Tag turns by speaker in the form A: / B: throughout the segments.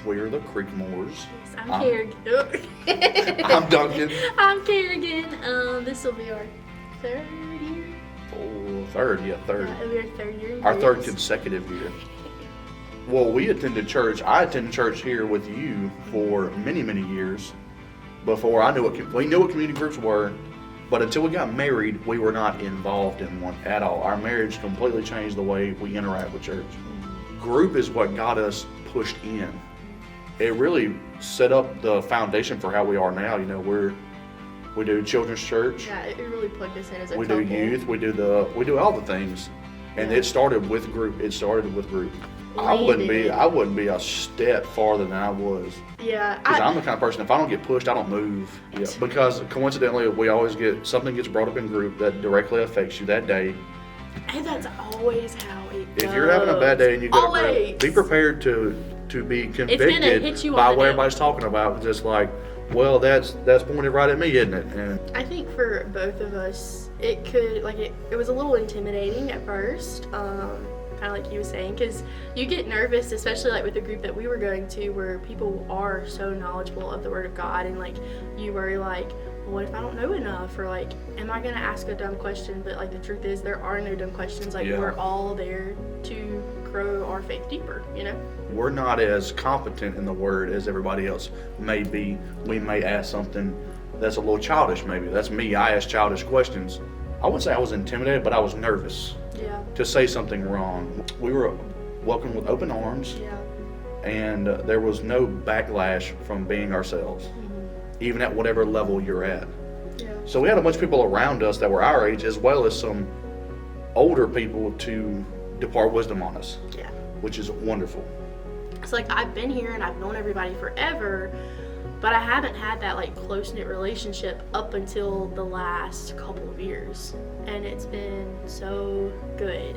A: We're the Creekmores.
B: Yes, I'm Kerrigan.
A: I'm Duncan.
B: I'm Kerrigan. This will be our third year.
A: Third.
B: Yeah, it'll be our third year.
A: Our third consecutive year. Well, we attended church. I attended church here with you for many, many years before I knew we knew what community groups were, but until we got married, we were not involved in one at all. Our marriage completely changed the way we interact with church. Group is what got us pushed in. It really set up the foundation for how we are now. You know, we do children's church.
B: Yeah, it really plugged us in as a
A: We
B: couple.
A: do youth. We do all the things, and
B: Yeah.
A: it started with group. I wouldn't be a step farther than I was.
B: Yeah,
A: Because I'm the kind of person, if I don't get pushed, I don't move. Yeah. Because coincidentally, we always something gets brought up in group that directly affects you that day.
B: and that's always how it goes.
A: If you're having a bad day and you go to group,
B: Always.
A: be prepared to be
B: hit
A: convicted
B: you
A: by
B: on the
A: what
B: nail.
A: everybody's talking about. Just like, well, that's pointed right at me, isn't it? And
B: I think for both of us, it was a little intimidating at first, kind of like you were saying, because you get nervous, especially like with the group that we were going to, where people are so knowledgeable of the Word of God, and like you worry like, what if I don't know enough, or like, am I gonna ask a dumb question? But like the truth is, there are no dumb questions. Like
A: Yeah.
B: we're all there to grow our faith deeper, you know.
A: we're not as competent in the Word as everybody else may be. We may ask something that's a little childish, maybe. That's me. I ask childish questions. I wouldn't say I was intimidated, but I was nervous
B: Yeah.
A: to say something wrong. We were welcomed with open arms,
B: Yeah.
A: and there was no backlash from being ourselves, even at whatever level you're at.
B: Yeah.
A: So we had a bunch of people around us that were our age, as well as some older people to depart wisdom on us,
B: Yeah.
A: which is wonderful.
B: It's like I've been here and I've known everybody forever, but I haven't had that like close-knit relationship up until the last couple of years, and it's been so good.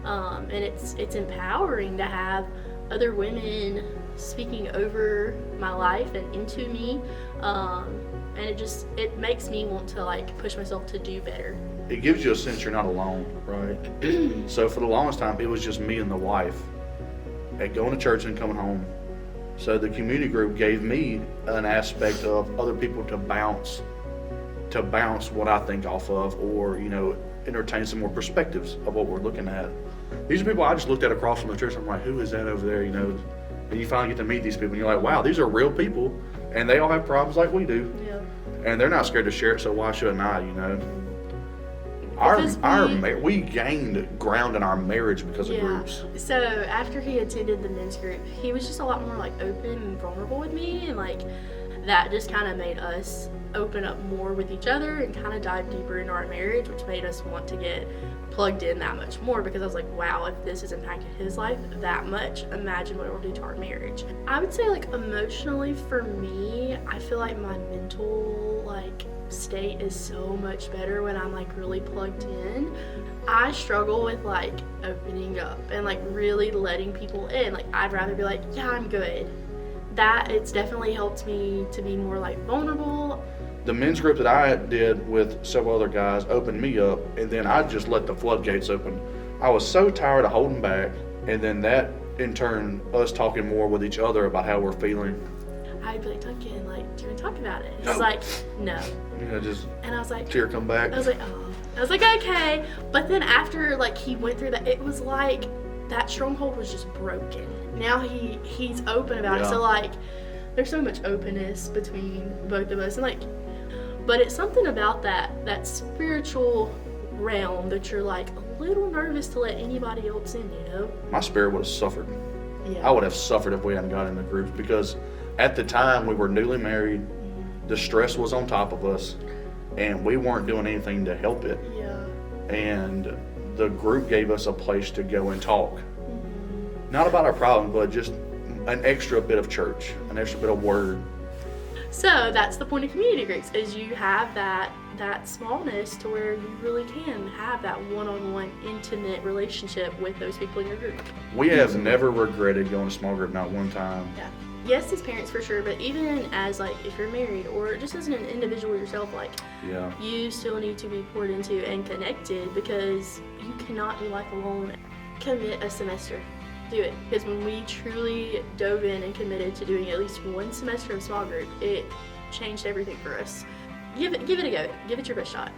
B: And it's empowering to have other women speaking over my life and into me, and it makes me want to like push myself to do better.
A: It gives you a sense you're not alone, right? So for the longest time, it was just me and the wife at going to church and coming home. So the community group gave me an aspect of other people to bounce what I think off of, or, you know, entertain some more perspectives of what we're looking at. These are people I just looked at across from the church. I'm like, who is that over there, you know? And you finally get to meet these people and you're like, wow, these are real people, and they all have problems like we do.
B: Yeah.
A: And they're not scared to share it, so why shouldn't I, you know? We gained ground in our marriage because of groups.
B: So after he attended the men's group, he was just a lot more like open and vulnerable with me, and like that just kind of made us open up more with each other and kind of dive deeper into our marriage, which made us want to get plugged in that much more, because I was like, wow, if this has impacted his life that much, imagine what it will do to our marriage. I would say like emotionally for me, I feel like my mental like state is so much better when I'm like really plugged in. I struggle with like opening up and like really letting people in. Like I'd rather be like, yeah, I'm good. That it's definitely helped me to be more like vulnerable.
A: The men's group that I did with several other guys opened me up, and then I just let the floodgates open. I was so tired of holding back, and then that in turn, us talking more with each other about how we're feeling.
B: I'd be like, Duncan, like, do you want to talk about it? He's
A: No.
B: like, no.
A: You know, just
B: And I was like,
A: tear come back.
B: I was like, oh. I was like, okay. But then after like he went through that, it was like that stronghold was just broken. Now he's open about it.
A: Yeah.
B: So like there's so much openness between both of us, and like, but it's something about that spiritual realm that you're like a little nervous to let anybody else in, you know?
A: My spirit would have suffered.
B: Yeah.
A: I would have suffered if we hadn't got in the groups, because at the time we were newly married, the stress was on top of us, and we weren't doing anything to help it.
B: Yeah.
A: And the group gave us a place to go and talk. Not about our problem, but just an extra bit of church, an extra bit of word.
B: So that's the point of community groups, is you have that smallness to where you really can have that one-on-one intimate relationship with those people in your group.
A: We have never regretted going to small group, not one time.
B: Yeah. Yes, as parents for sure, but even as like if you're married or just as an individual yourself, like
A: Yeah.
B: you still need to be poured into and connected, because you cannot do life alone. Commit a semester. do it. Because when we truly dove in and committed to doing at least one semester of small group, it changed everything for us. Give it a go. Give it your best shot.